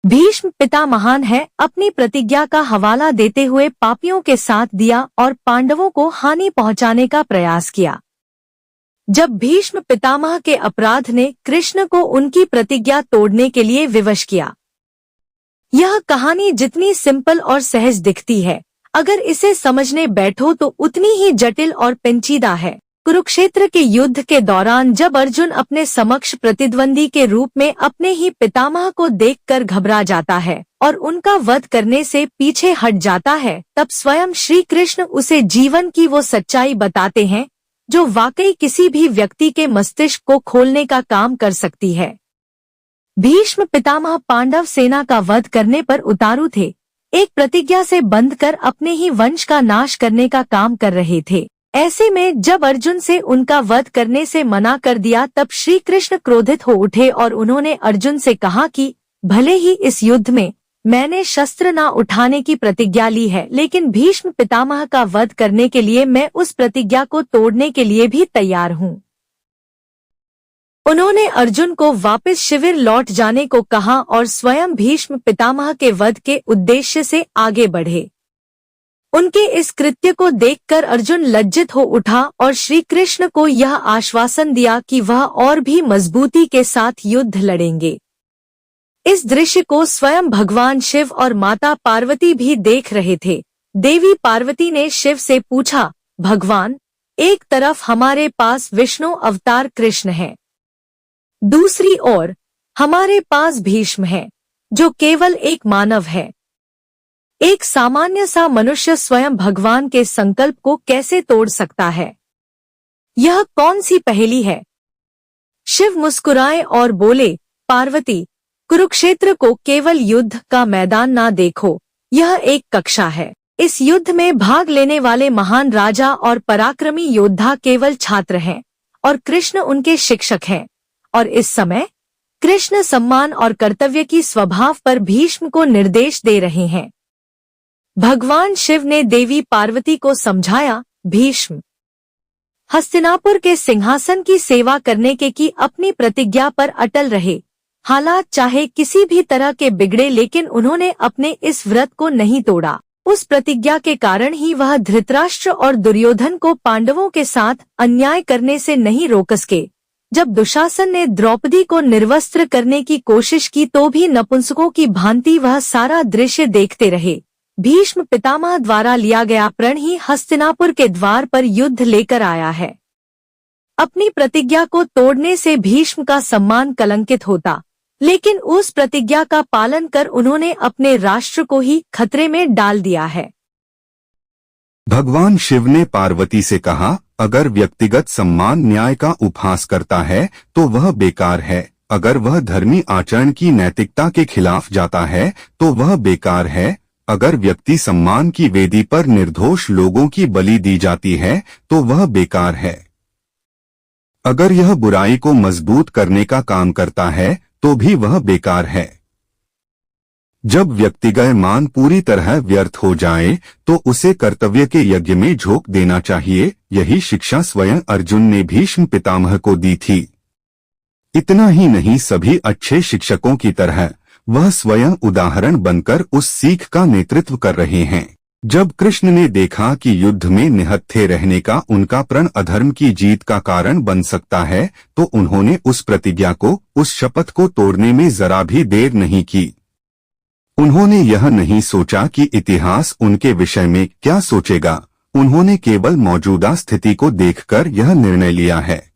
भीष्म पिता महान है अपनी प्रतिज्ञा का हवाला देते हुए पापियों के साथ दिया और पांडवों को हानि पहुंचाने का प्रयास किया। जब भीष्म पितामह के अपराध ने कृष्ण को उनकी प्रतिज्ञा तोड़ने के लिए विवश किया। यह कहानी जितनी सिंपल और सहज दिखती है, अगर इसे समझने बैठो तो उतनी ही जटिल और पेचीदा है। कुरुक्षेत्र के युद्ध के दौरान जब अर्जुन अपने समक्ष प्रतिद्वंदी के रूप में अपने ही पितामह को देखकर घबरा जाता है और उनका वध करने से पीछे हट जाता है, तब स्वयं श्री कृष्ण उसे जीवन की वो सच्चाई बताते हैं जो वाकई किसी भी व्यक्ति के मस्तिष्क को खोलने का काम कर सकती है। भीष्म पितामह पांडव सेना का वध करने पर उतारू थे, एक प्रतिज्ञा से बंधकर अपने ही वंश का नाश करने का काम कर रहे थे। ऐसे में जब अर्जुन से उनका वध करने से मना कर दिया तब श्री कृष्ण क्रोधित हो उठे और उन्होंने अर्जुन से कहा कि भले ही इस युद्ध में मैंने शस्त्र न उठाने की प्रतिज्ञा ली है, लेकिन भीष्म पितामह का वध करने के लिए मैं उस प्रतिज्ञा को तोड़ने के लिए भी तैयार हूँ। उन्होंने अर्जुन को वापस शिविर लौट जाने को कहा और स्वयं भीष्म पितामह के वध के उद्देश्य से आगे बढ़े। उनके इस कृत्य को देखकर अर्जुन लज्जित हो उठा और श्री कृष्ण को यह आश्वासन दिया कि वह और भी मजबूती के साथ युद्ध लड़ेंगे। इस दृश्य को स्वयं भगवान शिव और माता पार्वती भी देख रहे थे। देवी पार्वती ने शिव से पूछा, भगवान, एक तरफ हमारे पास विष्णु अवतार कृष्ण है, दूसरी ओर हमारे पास भीष्म है जो केवल एक मानव है। एक सामान्य सा मनुष्य स्वयं भगवान के संकल्प को कैसे तोड़ सकता है? यह कौन सी पहेली है? शिव मुस्कुराए और बोले, पार्वती, कुरुक्षेत्र को केवल युद्ध का मैदान ना देखो, यह एक कक्षा है। इस युद्ध में भाग लेने वाले महान राजा और पराक्रमी योद्धा केवल छात्र हैं और कृष्ण उनके शिक्षक हैं। और इस समय कृष्ण सम्मान और कर्तव्य की स्वभाव पर भीष्म को निर्देश दे रहे हैं। भगवान शिव ने देवी पार्वती को समझाया, भीष्म हस्तिनापुर के सिंहासन की सेवा करने की अपनी प्रतिज्ञा पर अटल रहे। हालात चाहे किसी भी तरह के बिगड़े, लेकिन उन्होंने अपने इस व्रत को नहीं तोड़ा। उस प्रतिज्ञा के कारण ही वह धृतराष्ट्र और दुर्योधन को पांडवों के साथ अन्याय करने से नहीं रोक सके। जब दुशासन ने द्रौपदी को निर्वस्त्र करने की कोशिश की तो भी नपुंसकों की भांति वह सारा दृश्य देखते रहे। भीष्म पितामह द्वारा लिया गया प्रण ही हस्तिनापुर के द्वार पर युद्ध लेकर आया है। अपनी प्रतिज्ञा को तोड़ने से भीष्म का सम्मान कलंकित होता, लेकिन उस प्रतिज्ञा का पालन कर उन्होंने अपने राष्ट्र को ही खतरे में डाल दिया है। भगवान शिव ने पार्वती से कहा, अगर व्यक्तिगत सम्मान न्याय का उपहास करता है तो वह बेकार है, अगर वह धर्मी आचरण की नैतिकता के खिलाफ जाता है तो वह बेकार है, अगर व्यक्ति सम्मान की वेदी पर निर्दोष लोगों की बलि दी जाती है तो वह बेकार है, अगर यह बुराई को मजबूत करने का काम करता है तो भी वह बेकार है। जब व्यक्तिगत मान पूरी तरह व्यर्थ हो जाए तो उसे कर्तव्य के यज्ञ में झोंक देना चाहिए। यही शिक्षा स्वयं अर्जुन ने भीष्म पितामह को दी थी। इतना ही नहीं, सभी अच्छे शिक्षकों की तरह वह स्वयं उदाहरण बनकर उस सीख का नेतृत्व कर रहे हैं। जब कृष्ण ने देखा कि युद्ध में निहत्थे रहने का उनका प्रण अधर्म की जीत का कारण बन सकता है तो उन्होंने उस प्रतिज्ञा को, उस शपथ को तोड़ने में जरा भी देर नहीं की। उन्होंने यह नहीं सोचा कि इतिहास उनके विषय में क्या सोचेगा, उन्होंने केवल मौजूदा स्थिति को देखकर यह निर्णय लिया है।